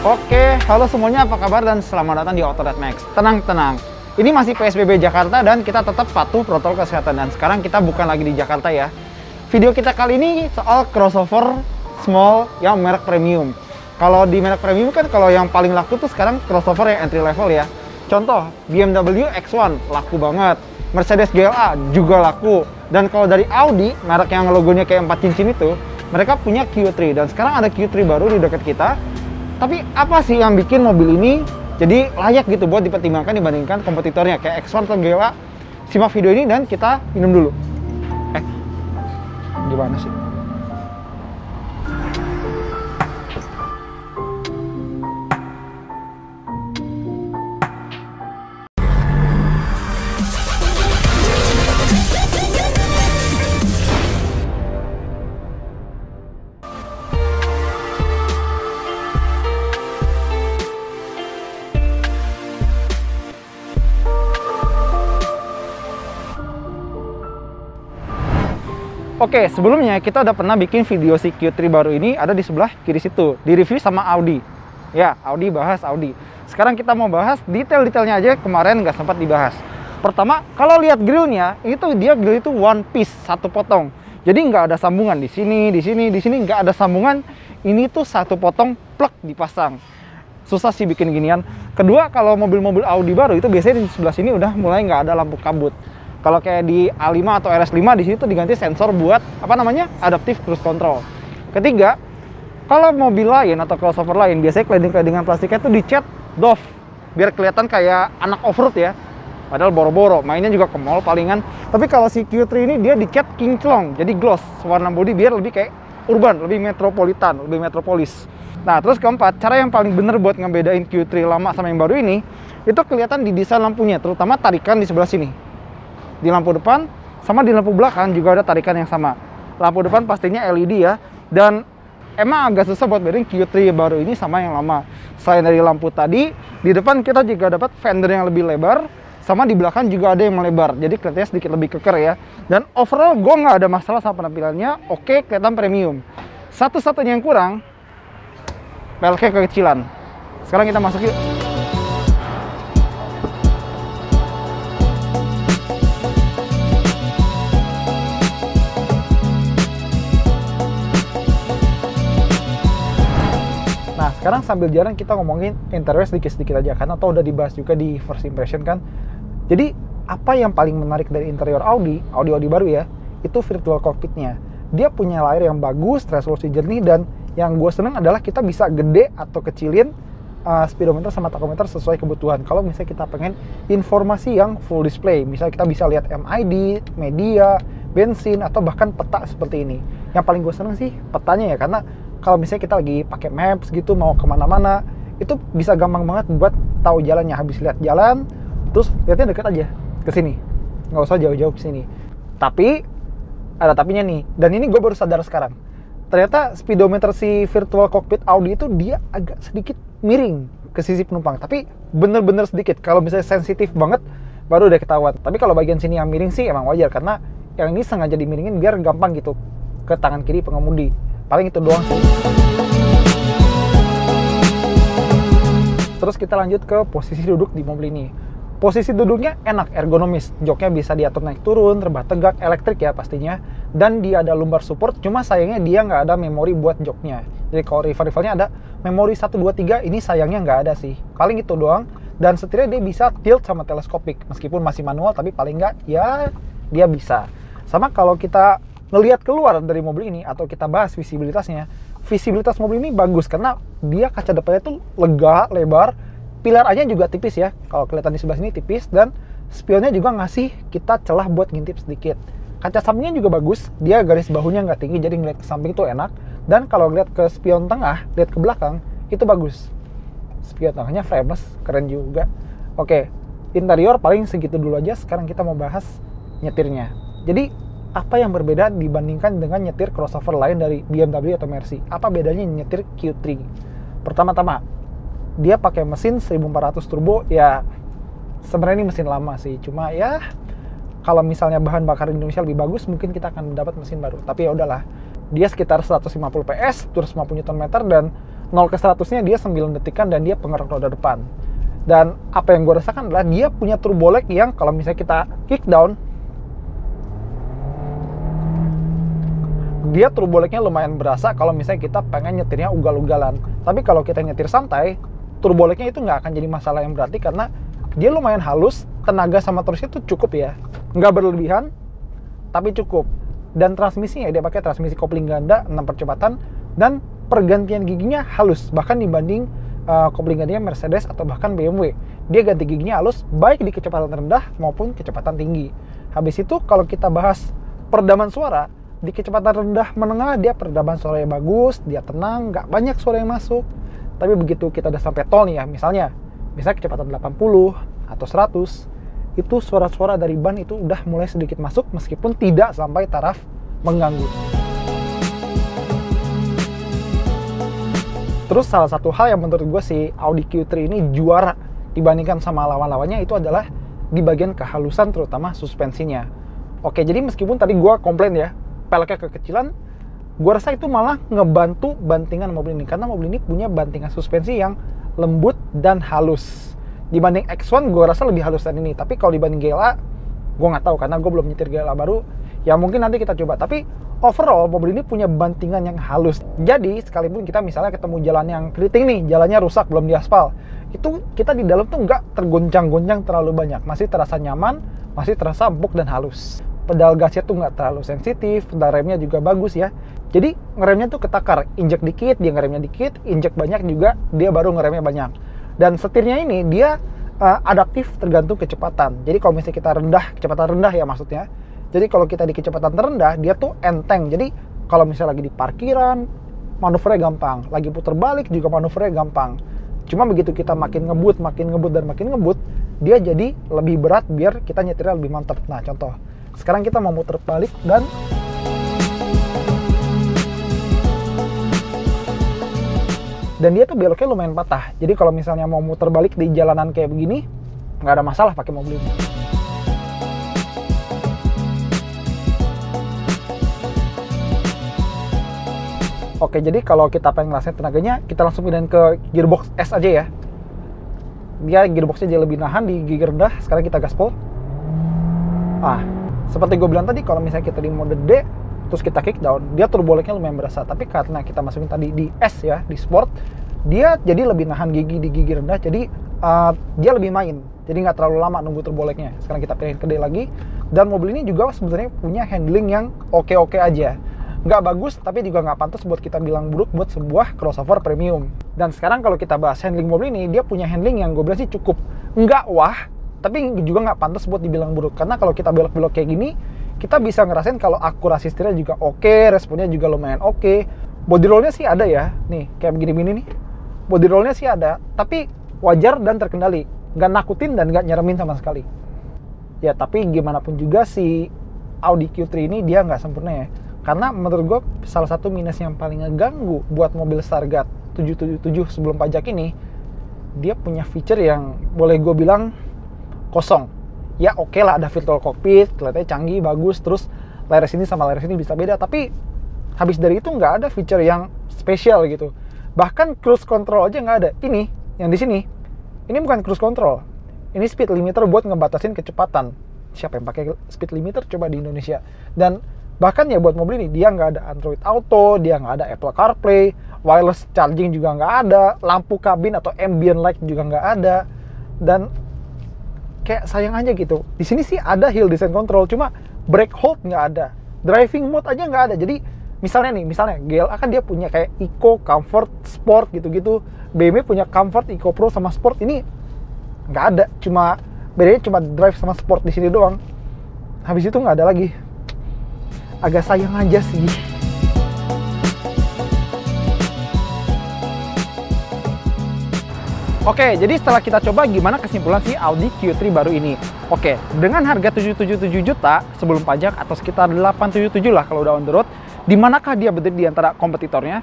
Oke, halo semuanya, apa kabar dan selamat datang di Auto.Max. Tenang, ini masih PSBB Jakarta dan kita tetap patuh protokol kesehatan. Dan sekarang kita bukan lagi di Jakarta ya. Video kita kali ini soal crossover small yang merek premium. Kalau di merek premium kan kalau yang paling laku tuh sekarang crossover yang entry level ya. Contoh, BMW X1 laku banget, Mercedes GLA juga laku. Dan kalau dari Audi, merek yang logonya kayak 4 cincin itu, mereka punya Q3. Dan sekarang ada Q3 baru di dekat kita. Tapi apa sih yang bikin mobil ini jadi layak gitu buat dipertimbangkan dibandingkan kompetitornya kayak X1 atau GLA? Simak video ini dan kita minum dulu. Gimana sih? Oke, sebelumnya kita udah pernah bikin video si Q3 baru ini ada di sebelah kiri situ, di review sama Audi. Ya, Audi bahas Audi. Sekarang kita mau bahas detail-detailnya aja, kemarin nggak sempat dibahas. Pertama, kalau lihat grillnya, dia grill itu one piece, satu potong. Jadi nggak ada sambungan di sini nggak ada sambungan. Ini tuh satu potong plug dipasang. Susah sih bikin ginian. Kedua, kalau mobil-mobil Audi baru itu biasanya di sebelah sini udah mulai nggak ada lampu kabut. Kalau kayak di A5 atau RS5 di situ diganti sensor buat adaptive cruise control. Ketiga, kalau mobil lain atau crossover lain biasanya cladding-claddingan plastiknya itu dicat doff biar kelihatan kayak anak off-road ya. Padahal boro-boro, mainnya juga ke mall palingan. Tapi kalau si Q3 ini dia dicat kinclong, jadi gloss warna body biar lebih kayak urban, lebih metropolitan, lebih metropolis. Nah, terus keempat, cara yang paling bener buat ngebedain Q3 lama sama yang baru ini itu kelihatan di desain lampunya, terutama tarikan di sebelah sini. Di lampu depan sama di lampu belakang juga ada tarikan yang sama. Lampu depan pastinya LED ya, dan emang agak susah buat bedain Q3 baru ini sama yang lama. Selain dari lampu tadi, di depan kita juga dapat fender yang lebih lebar, sama di belakang juga ada yang melebar, jadi kelihatannya sedikit lebih keker ya. Dan overall gue nggak ada masalah sama penampilannya, oke, kelihatan premium. Satu-satunya yang kurang, peleknya kekecilan. Sekarang kita masuk yuk. Sekarang sambil jalan kita ngomongin interior sedikit-sedikit aja, karena atau udah dibahas juga di first impression kan. Jadi apa yang paling menarik dari interior Audi baru ya, itu virtual cockpitnya. Dia punya layar yang bagus, resolusi jernih, dan yang gue seneng adalah kita bisa gede atau kecilin speedometer sama tachometer sesuai kebutuhan. Kalau misalnya kita pengen informasi yang full display, misalnya kita bisa lihat MID, media, bensin, atau bahkan peta seperti ini. Yang paling gue seneng sih petanya ya, karena kalau misalnya kita lagi pakai maps gitu mau kemana-mana, itu bisa gampang banget buat tahu jalannya. Habis lihat jalan, terus lihatnya deket aja ke sini, nggak usah jauh-jauh ke sini. Tapi ada tapinya nih, dan ini gue baru sadar sekarang. Ternyata speedometer si virtual cockpit Audi itu dia agak sedikit miring ke sisi penumpang, tapi bener-bener sedikit. Kalau misalnya sensitif banget, baru udah ketahuan. Tapi kalau bagian sini yang miring sih emang wajar, karena yang ini sengaja dimiringin biar gampang gitu ke tangan kiri pengemudi. Paling itu doang sih. Terus kita lanjut ke posisi duduk di mobil ini. Posisi duduknya enak, ergonomis. Joknya bisa diatur naik turun, rebah tegak, elektrik ya pastinya. Dan dia ada lumbar support, cuma sayangnya dia nggak ada memori buat joknya. Jadi kalau rival-rivalnya ada memori 1, 2, 3, ini sayangnya nggak ada sih. Paling itu doang. Dan setirnya dia bisa tilt sama teleskopik. Meskipun masih manual, tapi paling nggak ya dia bisa. Sama kalau kita ngelihat keluar dari mobil ini atau kita bahas visibilitasnya, visibilitas mobil ini bagus karena dia kaca depannya tuh lega, lebar, pilar-nya juga tipis ya, kalau kelihatan di sebelah sini tipis, dan spionnya juga ngasih kita celah buat ngintip sedikit. Kaca sampingnya juga bagus, dia garis bahunya nggak tinggi, jadi ngeliat ke samping tuh enak. Dan kalau ngeliat ke spion tengah, lihat ke belakang, itu bagus. Spion tengahnya frameless, keren juga. Oke, interior paling segitu dulu aja. Sekarang kita mau bahas nyetirnya. Jadi apa yang berbeda dibandingkan dengan nyetir crossover lain dari BMW atau Mercy? Apa bedanya nyetir Q3? Pertama-tama, dia pakai mesin 1400 turbo. Ya, sebenarnya ini mesin lama sih. Cuma ya, kalau misalnya bahan bakar Indonesia lebih bagus, mungkin kita akan dapat mesin baru. Tapi ya udahlah, dia sekitar 150 PS, 250 Nm, dan 0 ke 100-nya dia 9 detikan dan dia penggerak roda depan. Dan apa yang gue rasakan adalah dia punya turbo lag yang kalau misalnya kita kick down, dia turbo lag-nya lumayan berasa kalau misalnya kita pengen nyetirnya ugal-ugalan. Tapi kalau kita nyetir santai, turbo lag-nya itu nggak akan jadi masalah yang berarti karena dia lumayan halus, tenaga sama torsinya itu cukup ya. Nggak berlebihan, tapi cukup. Dan transmisinya dia pakai transmisi kopling ganda 6 percepatan dan pergantian giginya halus. Bahkan dibanding kopling gandanya Mercedes atau bahkan BMW. Dia ganti giginya halus baik di kecepatan rendah maupun kecepatan tinggi. Habis itu kalau kita bahas peredaman suara, di kecepatan rendah menengah dia peredaman suaranya bagus, dia tenang, nggak banyak suara yang masuk. Tapi begitu kita udah sampai tol nih ya, misalnya kecepatan 80 atau 100, itu suara-suara dari ban itu udah mulai sedikit masuk meskipun tidak sampai taraf mengganggu. Terus salah satu hal yang menurut gue si Audi Q3 ini juara dibandingkan sama lawan-lawannya itu adalah di bagian kehalusan terutama suspensinya. Oke, jadi meskipun tadi gue komplain ya, peleknya kekecilan, gue rasa itu malah ngebantu bantingan mobil ini karena mobil ini punya bantingan suspensi yang lembut dan halus. Dibanding X1 gue rasa lebih halus dari ini, tapi kalau dibanding GLA gue nggak tahu karena gue belum nyetir GLA baru. Ya mungkin nanti kita coba, tapi overall mobil ini punya bantingan yang halus. Jadi sekalipun kita misalnya ketemu jalan yang keriting nih, jalannya rusak belum diaspal, itu kita di dalam tuh nggak tergoncang-goncang terlalu banyak, masih terasa nyaman, masih terasa empuk dan halus. Pedal gasnya tuh nggak terlalu sensitif, pedal remnya juga bagus ya. Jadi ngeremnya tuh ketakar, injek dikit dia ngeremnya dikit, injek banyak juga dia baru ngeremnya banyak. Dan setirnya ini dia adaptif tergantung kecepatan. Jadi kalau misalnya kita kecepatan rendah ya maksudnya. Jadi kalau kita di kecepatan terendah, dia tuh enteng. Jadi kalau misalnya lagi di parkiran, manuvernya gampang. Lagi putar balik juga manuvernya gampang. Cuma begitu kita makin ngebut, dia jadi lebih berat biar kita nyetirnya lebih mantap. Nah contoh, sekarang kita mau muter balik dan dia tuh beloknya lumayan patah. Jadi kalau misalnya mau muter balik di jalanan kayak begini, nggak ada masalah pakai mobil ini. Oke, jadi kalau kita pengen ngerasain tenaganya, kita langsung pindahin ke gearbox S aja ya. Dia gearboxnya jadi lebih nahan di gigi rendah. Sekarang kita gaspol. Seperti gue bilang tadi, kalau misalnya kita di mode D, terus kita kick down, dia turbo lag-nya lumayan berasa. Tapi karena kita masukin tadi di S ya, di sport, dia jadi lebih nahan gigi di gigi rendah. Jadi dia lebih main. Jadi nggak terlalu lama nunggu turbo lag-nya. Sekarang kita pindahin ke D lagi. Dan mobil ini juga sebenarnya punya handling yang oke-oke aja. Nggak bagus, tapi juga nggak pantas buat kita bilang buruk buat sebuah crossover premium. Dan sekarang kalau kita bahas handling mobil ini, dia punya handling yang gue bilang sih cukup. Nggak wah, tapi juga nggak pantas buat dibilang buruk. Karena kalau kita belok-belok kayak gini, kita bisa ngerasain kalau akurasi setirnya juga oke, responnya juga lumayan oke. Body rollnya sih ada ya, nih kayak begini-begini nih. Body rollnya sih ada, tapi wajar dan terkendali. Nggak nakutin dan nggak nyeremin sama sekali. Ya tapi gimana pun juga si Audi Q3 ini dia nggak sempurna ya. Karena menurut gue salah satu minus yang paling ngeganggu buat mobil Stargate 777 sebelum pajak ini, dia punya feature yang boleh gue bilang kosong. Ya oke lah, ada virtual cockpit, kelihatannya canggih, bagus, terus layar sini sama layar sini bisa beda, tapi habis dari itu nggak ada feature yang spesial gitu. Bahkan cruise control aja nggak ada. Ini, yang di sini, ini bukan cruise control. Ini speed limiter buat ngebatasin kecepatan. Siapa yang pakai speed limiter coba di Indonesia? Dan bahkan ya buat mobil ini, dia nggak ada Android Auto, dia nggak ada Apple CarPlay, wireless charging juga nggak ada, lampu kabin atau ambient light juga nggak ada, dan kayak sayang aja gitu. Di sini sih ada hill descent control, cuma brake hold nggak ada, driving mode aja nggak ada. Jadi misalnya GLA kan dia punya kayak Eco, Comfort, Sport gitu-gitu. BMW punya Comfort, Eco Pro sama Sport, ini nggak ada. Bedanya cuma drive sama Sport di sini doang. Habis itu nggak ada lagi. Agak sayang aja sih. Oke, jadi setelah kita coba gimana kesimpulan si Audi Q3 baru ini. Oke, dengan harga 777 juta sebelum pajak atau sekitar 877 lah kalau udah on the road, di manakah dia berdiri di antara kompetitornya?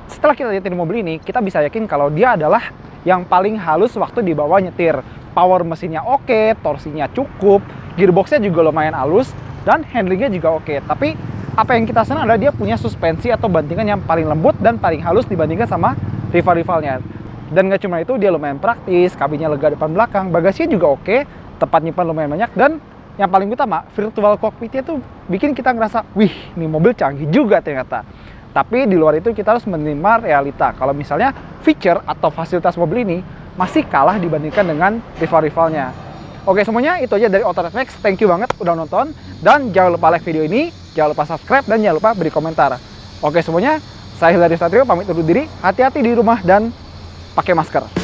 Setelah kita nyetir mobil ini, kita bisa yakin kalau dia adalah yang paling halus waktu dibawa nyetir. Power mesinnya oke, torsinya cukup, gearboxnya juga lumayan halus, dan handlingnya juga oke. Tapi apa yang kita senang adalah dia punya suspensi atau bantingan yang paling lembut dan paling halus dibandingkan sama rival-rivalnya. Dan nggak cuma itu, dia lumayan praktis, kabinnya lega depan belakang, bagasinya juga oke, tempat nyimpan lumayan banyak, dan yang paling utama, virtual cockpitnya tuh bikin kita ngerasa, wih, ini mobil canggih juga ternyata. Tapi di luar itu kita harus menerima realita, kalau misalnya feature atau fasilitas mobil ini masih kalah dibandingkan dengan rival-rivalnya. Oke, semuanya itu aja dari Autoreflex. Thank you banget udah nonton, dan jangan lupa like video ini, jangan lupa subscribe, dan jangan lupa beri komentar. Oke semuanya, saya Hilary Satrio pamit undur diri, hati-hati di rumah dan pakai masker.